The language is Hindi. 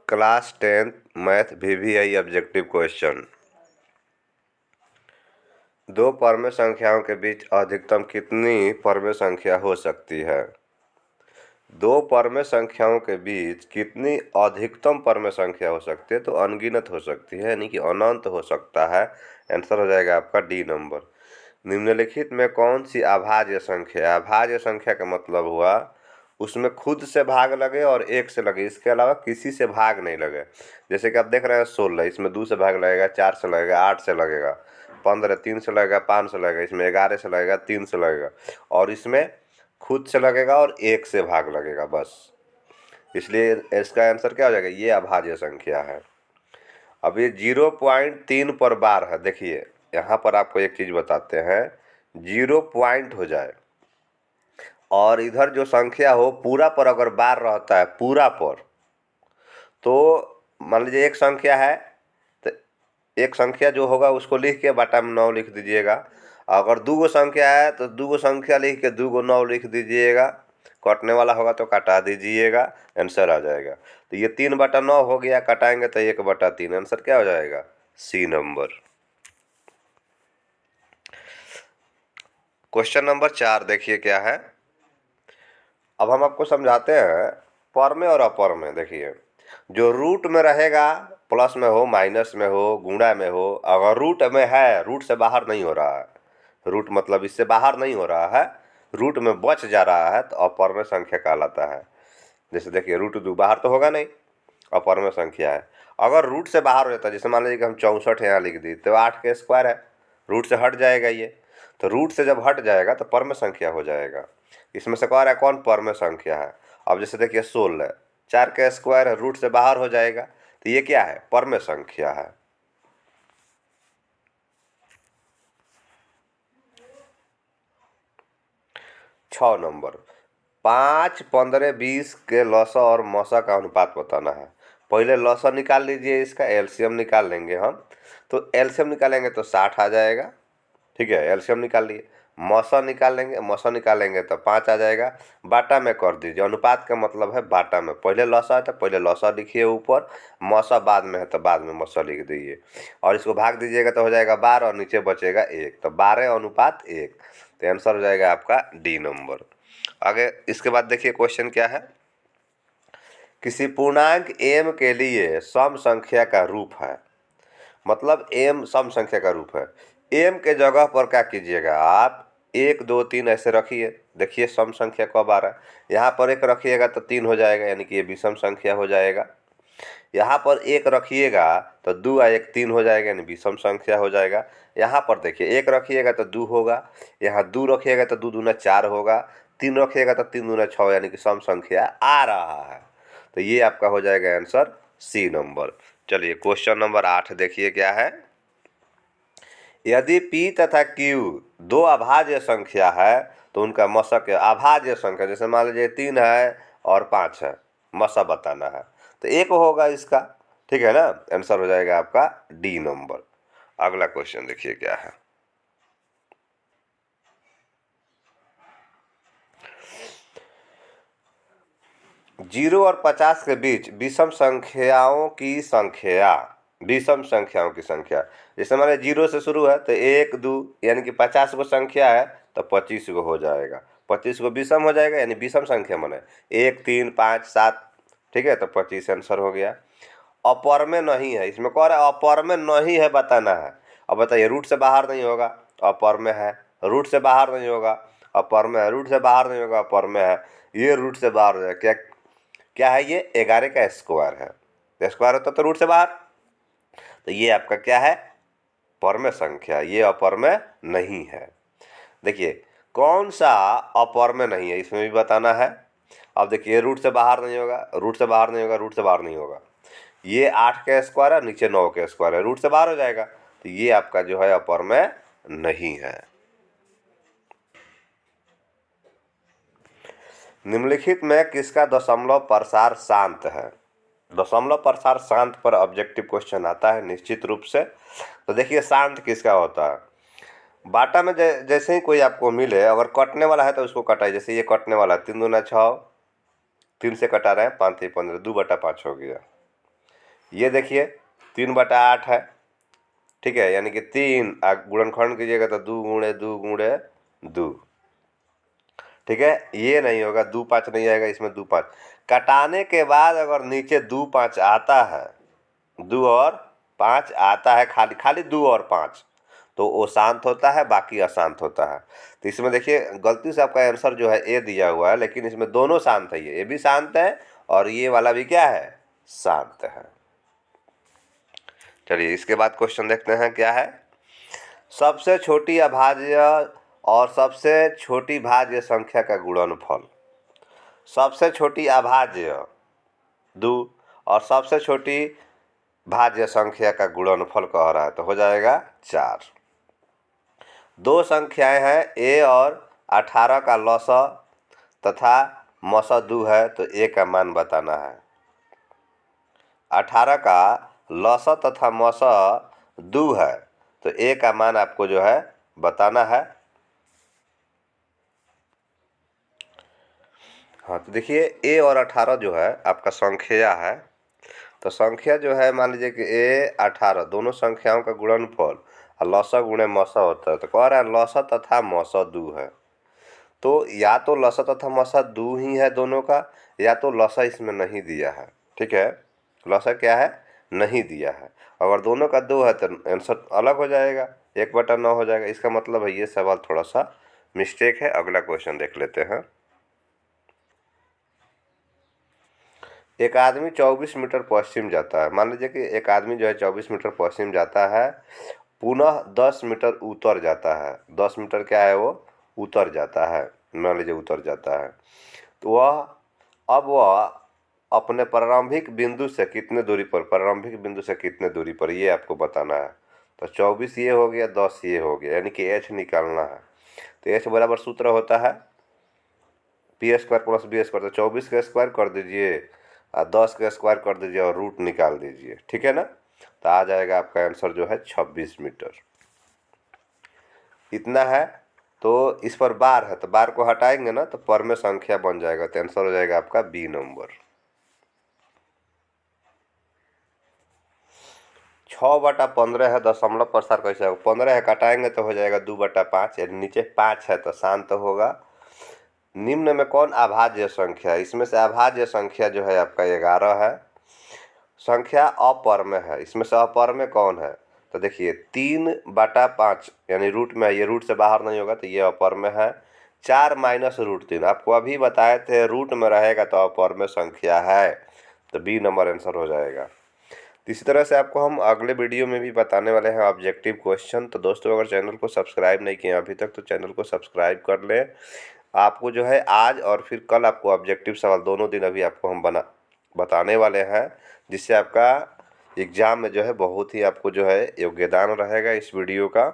Class 10th math VVI objective question. दो परमे संख्याओं के बीच अधिकतम कितनी परमे संख्या हो सकती है? दो परमे संख्याओं के बीच कितनी अधिकतम परमे संख्या हो सकती है? तो अनगिनत हो सकती है, यानी कि अनंत हो सकता है। आंसर हो जाएगा आपका डी नंबर। निम्नलिखित में कौन सी अभाज्य संख्या? अभाज्य संख्या का मतलब हुआ उसमें खुद से भाग लगे और एक से लगे, इसके अलावा किसी से भाग नहीं लगे। जैसे कि आप देख रहे हैं 16, इसमें 2 से भाग लगेगा, 4 से लगेगा, 8 से लगेगा, 15 3 से लगेगा, 5 से लगेगा, इसमें 11 से लगेगा, 3 से लगेगा, और इसमें खुद से लगेगा और एक से भाग लगेगा बस। इसलिए इसका आंसर क्या हो जाएगा? ये अभाज्य संख्या है। अब ये 0.3 पर बार है। देखिए यहाँ पर आपको एक चीज़ बताते हैं, 0 पॉइंट हो जाए और इधर जो संख्या हो पूरा पर अगर बार रहता है पूरा पर, तो मान लीजिए एक संख्या है तो एक संख्या जो होगा उसको लिख के बटा में 9 लिख दीजिएगा। अगर दो गो संख्या है तो दो गो संख्या लिख के 2 को 9 लिख दीजिएगा। कटने वाला होगा तो कटा दीजिएगा, आंसर आ जाएगा। तो ये 3/9 हो गया, कटाएंगे तो 1/3, आंसर क्या हो जाएगा? सी नंबर। क्वेश्चन नंबर 4 देखिए क्या है। अब हम आपको समझाते हैं पर में और अपर में। देखिए जो रूट में रहेगा, प्लस में हो, माइनस में हो, गुणा में हो, अगर रूट में है, रूट से बाहर नहीं हो रहा है, रूट मतलब इससे बाहर नहीं हो रहा है, रूट में बच जा रहा है, तो अपर में संख्या कहलाता है। जैसे देखिए रूट 2 बाहर तो होगा नहीं, अपर में संख्या है। अगर रूट से बाहर हो जाता है, जैसे मान लीजिए कि हम 64 यहाँ लिख दी, तो 8 के स्क्वायर है, रूट से हट जाएगा ये। तो रूट से जब हट जाएगा तो पर में संख्या हो जाएगा। इसमें से कह रहा है कौन पर में संख्या है? अब जैसे देखिए 16, 4 का स्क्वायर है, रूट से बाहर हो जाएगा, तो ये क्या है? पर में संख्या है। छः नंबर, 5, 15, 20 के लसा और मसा का अनुपात बताना है। पहले लसा निकाल लीजिए, इसका एलसीएम निकाल लेंगे हम। तो एलसीएम निकालेंगे तो 60 आ जाएगा, ठीक है, एलसीएम निकाल लिए। मसा निकाल लेंगे, मसा निकालेंगे तो 5 आ जाएगा। बाटा में कर दीजिए, अनुपात का मतलब है बाटा में। पहले लसा है तो पहले लसा लिखिए ऊपर, मसा बाद में है तो बाद में मसा लिख दीजिए, और इसको भाग दीजिएगा तो हो जाएगा 12 और नीचे बचेगा 1, तो 12:1। तो आंसर हो जाएगा आपका डी नंबर। आगे इसके बाद देखिए क्वेश्चन क्या है। किसी पूर्णांक m के लिए सम संख्या का रूप है, मतलब m सम संख्या का रूप है। m के जगह पर क्या कीजिएगा आप, 1 2 3 ऐसे रखिए। देखिए सम संख्या कब आ रहा है, यहाँ पर 1 रखिएगा तो 3 हो जाएगा, यानी कि ये विषम संख्या हो जाएगा। यहाँ पर 1 रखिएगा तो 2 और 1 3 हो जाएगा, यानी विषम संख्या हो जाएगा। यहाँ पर देखिए 1 रखिएगा तो 2 होगा, यहाँ 2 रखिएगा तो 2 दूना 4 होगा, 3 रखिएगा तो 3 दूना 6, यानी कि सम संख्या आ रहा है। तो ये आपका हो जाएगा आंसर सी नंबर। चलिए क्वेश्चन नंबर 8 देखिए क्या है। यदि P तथा Q दो अभाज्य संख्या है तो उनका मशक अभाज्य संख्या, जैसे मान लीजिए 3 है और 5 है, मशा बताना है, तो 1 होगा इसका, ठीक है ना। आंसर हो जाएगा आपका डी नंबर। अगला क्वेश्चन देखिए क्या है। जीरो और 50 के बीच विषम संख्याओं की संख्या, विषम संख्याओं की संख्या, जैसे हमारे 0 से शुरू है तो 1 2, यानी कि 50 गो संख्या है तो 25 गो हो जाएगा। 25 गो विषम हो जाएगा, यानी विषम संख्या माने 1 3 5 7, ठीक है, तो 25 आंसर हो गया। अपर में नहीं है, इसमें कह रहा है अपर में नहीं है बताना है। अब बताइए रूट से बाहर नहीं होगा, अपर में है, रूट से बाहर नहीं होगा, अपर में है, रूट से बाहर नहीं होगा, अपर में है, ये रूट से बाहर हो जाएगा। क्या क्या है? ये 11 का स्क्वायर है, स्क्वायर होता तो रूट से बाहर, तो ये आपका क्या है? पर में संख्या, ये अपर में नहीं है। देखिए कौन सा अपर में नहीं है इसमें भी बताना है। अब देखिए रूट से बाहर नहीं होगा, रूट से बाहर नहीं होगा, रूट से बाहर नहीं होगा, ये 8 का स्क्वायर है, नीचे 9 का स्क्वायर है, रूट से बाहर हो जाएगा, तो ये आपका जो है अपर में नहीं है। निम्नलिखित में किसका दशमलव प्रसार शांत है? दशमलव प्रसार शांत पर ऑब्जेक्टिव क्वेश्चन आता है निश्चित रूप से। तो देखिए शांत किसका होता है, बाटा में जैसे ही कोई आपको मिले, अगर कटने वाला है तो उसको कटाइए। जैसे ये कटने वाला है, 3 दूना 6, 3 से कटा रहे हैं, 5 3 15, 2/5 हो गया। ये देखिए 3/8 है, ठीक है, यानी कि 3 गुणनखंड कीजिएगा तो 2 गुणे 2 गुणे 2, ठीक है। ये नहीं होगा, 2 5 नहीं आएगा इसमें, 2 5 कटाने के बाद अगर नीचे 2 5 आता है, 2 और 5 आता है, खाली खाली 2 और 5, तो वो शांत होता है, बाकी अशांत होता है। तो इसमें देखिए गलती से आपका आंसर जो है ए दिया हुआ है, लेकिन इसमें दोनों शांत है, ये भी शांत है और ये वाला भी क्या है, शांत है। चलिए इसके बाद क्वेश्चन देखते हैं क्या है। सबसे छोटी अभाज्य और सबसे छोटी भाज्य संख्या का गुणनफल। सबसे छोटी अभाज्य 2 और सबसे छोटी भाज्य संख्या का गुणनफल कह रहा है, तो हो जाएगा 4। दो संख्याएं हैं a और 18 का लसा तथा मसा 2 है, तो a का मान बताना है। 18 का लसा तथा मसा 2 है, तो a का मान आपको जो है बताना है। हाँ, तो देखिए a और 18 जो है आपका संख्या है, तो संख्या जो है मान लीजिए कि a 18 दोनों संख्याओं का गुणनफल और लसा गुणे मसा होता है, तो कह रहा है लसा तथा मसा 2 है, तो या तो लसा तथा मसा 2 ही है दोनों का, या तो लसा इसमें नहीं दिया है, ठीक है। लसा क्या है, नहीं दिया है। अगर दोनों का 2 है तो आंसर अलग हो जाएगा, 1/9 हो जाएगा। इसका मतलब है ये सवाल थोड़ा सा मिस्टेक है। अगला क्वेश्चन देख लेते हैं। एक आदमी 24 मीटर पश्चिम जाता है। मान लीजिए कि एक आदमी जो है 24 मीटर पश्चिम जाता है, पुनः 10 मीटर उत्तर जाता है। 10 मीटर क्या है, वो उत्तर जाता है, मान लीजिए उत्तर जाता है, तो वह अपने प्रारंभिक बिंदु से कितने दूरी पर, प्रारंभिक बिंदु से कितने दूरी पर, ये आपको बताना है। तो 24 ये हो गया, 10 ये हो गया, यानी कि एच निकालना है। तो एच बराबर सूत्र होता है P square plus B square. तो 24 का स्क्वायर कर दीजिए और 10 का स्क्वायर कर दीजिए और रूट निकाल दीजिए, ठीक है ना। तो आ जाएगा आपका आंसर जो है 26 मीटर। इतना है। तो इस पर बार है, तो बार को हटाएंगे ना तो पर में संख्या बन जाएगा, तो आंसर हो जाएगा आपका बी नंबर। 6/15 है, दशमलव प्रसार कैसे होगा, 15 है कटाएंगे तो हो जाएगा 2/5, यानी नीचे 5 है तो शांत होगा। निम्न में कौन अभाज्य संख्या है, इसमें से अभाज्य संख्या जो है आपका 11 है। संख्या अपर में है, इसमें से अपर में कौन है, तो देखिए 3/5 यानी रूट में है, ये रूट से बाहर नहीं होगा, तो ये अपर में है। 4 माइनस रूट 3 आपको अभी बताए थे, रूट में रहेगा तो अपर में संख्या है, तो बी नंबर आंसर हो जाएगा। इसी तरह से आपको हम अगले वीडियो में भी बताने वाले हैं ऑब्जेक्टिव क्वेश्चन। तो दोस्तों अगर चैनल को सब्सक्राइब नहीं किए अभी तक तो चैनल को सब्सक्राइब कर लें। आपको जो है आज और फिर कल आपको ऑब्जेक्टिव सवाल दोनों दिन अभी आपको हम बताने वाले हैं, जिससे आपका एग्ज़ाम में जो है बहुत ही आपको जो है योगदान रहेगा इस वीडियो का।